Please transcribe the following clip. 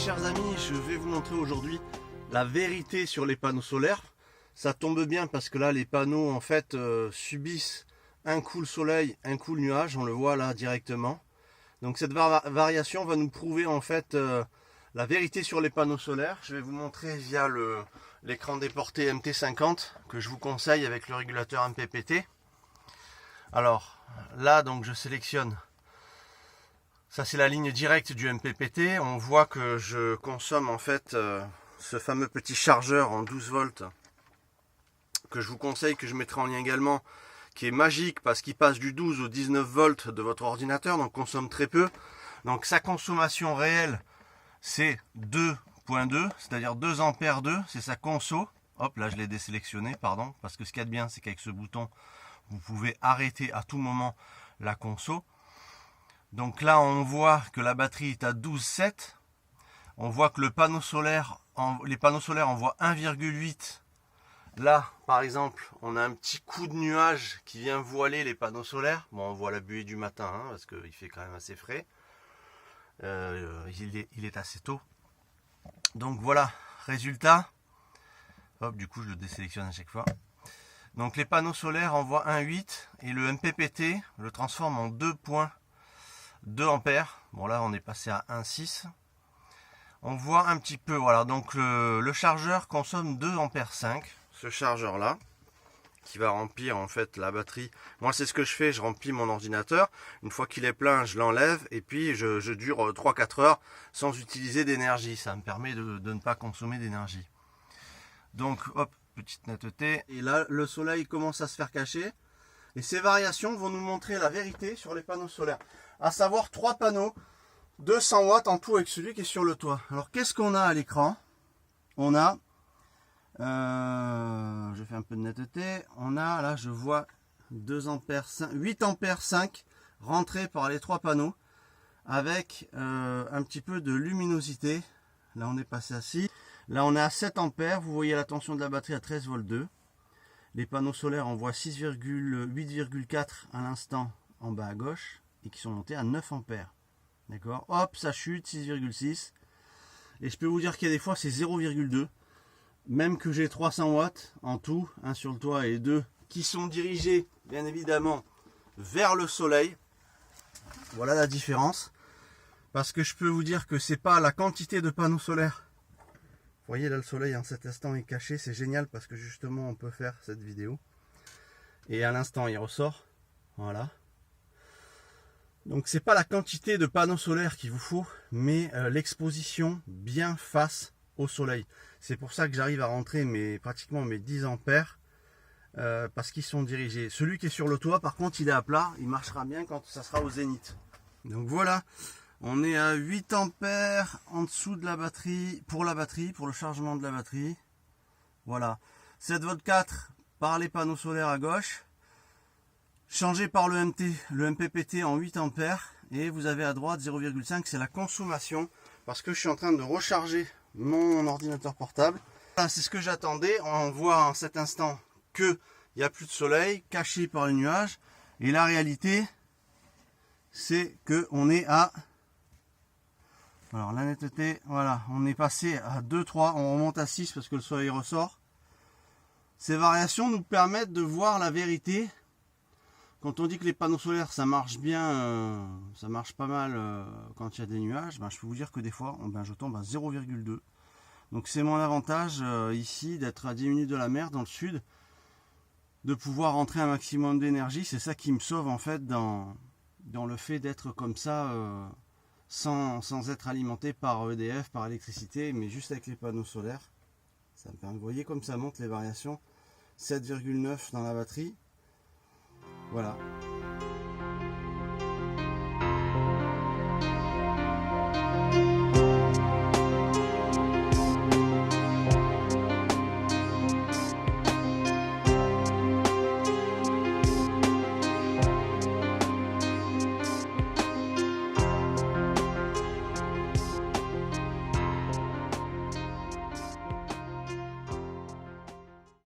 chers amis, je vais vous montrer aujourd'hui la vérité sur les panneaux solaires. Ça tombe bien parce que là les panneaux en fait subissent un coup le soleil, un coup le nuage, on le voit là directement. Donc cette variation va nous prouver en fait la vérité sur les panneaux solaires. Je vais vous montrer via l'écran déporté MT50 que je vous conseille avec le régulateur MPPT. Alors là donc je sélectionne. Ça c'est la ligne directe du MPPT. On voit que je consomme en fait ce fameux petit chargeur en 12 volts que je vous conseille, que je mettrai en lien également, qui est magique parce qu'il passe du 12 au 19 volts de votre ordinateur, donc consomme très peu. Donc sa consommation réelle c'est 2.2, c'est-à-dire 2 ampères 2, c'est sa conso. Hop, là je l'ai désélectionné, pardon, parce que ce qu'il y a de bien c'est qu'avec ce bouton vous pouvez arrêter à tout moment la conso. Donc là on voit que la batterie est à 12,7. On voit que le panneau solaire, les panneaux solaires envoient 1,8. Là par exemple on a un petit coup de nuage qui vient voiler les panneaux solaires. Bon, on voit la buée du matin hein, parce qu'il fait quand même assez frais. Il est assez tôt. Donc voilà, résultat. Hop, du coup je le désélectionne à chaque fois. Donc les panneaux solaires envoient 1,8 et le MPPT le transforme en 2.2 ampères. Bon là on est passé à 1,6. On voit un petit peu, voilà, donc le chargeur consomme 2 ampères 5. Ce chargeur là qui va remplir en fait la batterie. Moi c'est ce que je fais, je remplis mon ordinateur. Une fois qu'il est plein je l'enlève et puis je dure 3-4 heures sans utiliser d'énergie. Ça me permet de ne pas consommer d'énergie. Donc hop, petite netteté. Et là le soleil commence à se faire cacher. Et ces variations vont nous montrer la vérité sur les panneaux solaires. À savoir 3 panneaux, 200 watts en tout avec celui qui est sur le toit. Alors qu'est-ce qu'on a à l'écran? On a, je fais un peu de netteté, on a là je vois 2 ampères 5, 8 ampères 5 rentrés par les 3 panneaux avec un petit peu de luminosité. Là on est passé à 6. Là on est à 7 ampères. Vous voyez la tension de la batterie à 13 volts 2. Les panneaux solaires envoient 8,4 à l'instant en bas à gauche et qui sont montés à 9 ampères. D'accord, hop, ça chute, 6,6. Et je peux vous dire qu'il y a des fois c'est 0,2. Même que j'ai 300 watts en tout, un sur le toit et 2 qui sont dirigés bien évidemment vers le soleil. Voilà la différence. Parce que je peux vous dire que c'est pas la quantité de panneaux solaires. Vous voyez là le soleil en cet instant est caché, c'est génial parce que justement on peut faire cette vidéo. Et à l'instant il ressort. Voilà. Donc c'est pas la quantité de panneaux solaires qu'il vous faut, mais l'exposition bien face au soleil. C'est pour ça que j'arrive à rentrer pratiquement mes 10 ampères parce qu'ils sont dirigés. Celui qui est sur le toit par contre il est à plat, il marchera bien quand ça sera au zénith. Donc voilà, on est à 8 ampères en dessous de la batterie, pour le chargement de la batterie. Voilà, 7,4 V par les panneaux solaires à gauche. Changé par le MPPT en 8 ampères et vous avez à droite 0,5, c'est la consommation parce que je suis en train de recharger mon ordinateur portable. Voilà, c'est ce que j'attendais. On voit en cet instant qu'il n'y a plus de soleil, caché par les nuages, et la réalité c'est que on est à, alors la netteté, voilà, on est passé à 2, 3, on remonte à 6 parce que le soleil ressort. Ces variations nous permettent de voir la vérité. Quand on dit que les panneaux solaires ça marche bien, ça marche pas mal quand il y a des nuages, je peux vous dire que des fois je tombe à 0,2. Donc c'est mon avantage ici d'être à 10 minutes de la mer dans le sud, de pouvoir rentrer un maximum d'énergie. C'est ça qui me sauve en fait dans le fait d'être comme ça sans être alimenté par EDF, par électricité, mais juste avec les panneaux solaires. Ça me permet, vous voyez comme ça monte les variations, 7,9 dans la batterie. Voilà.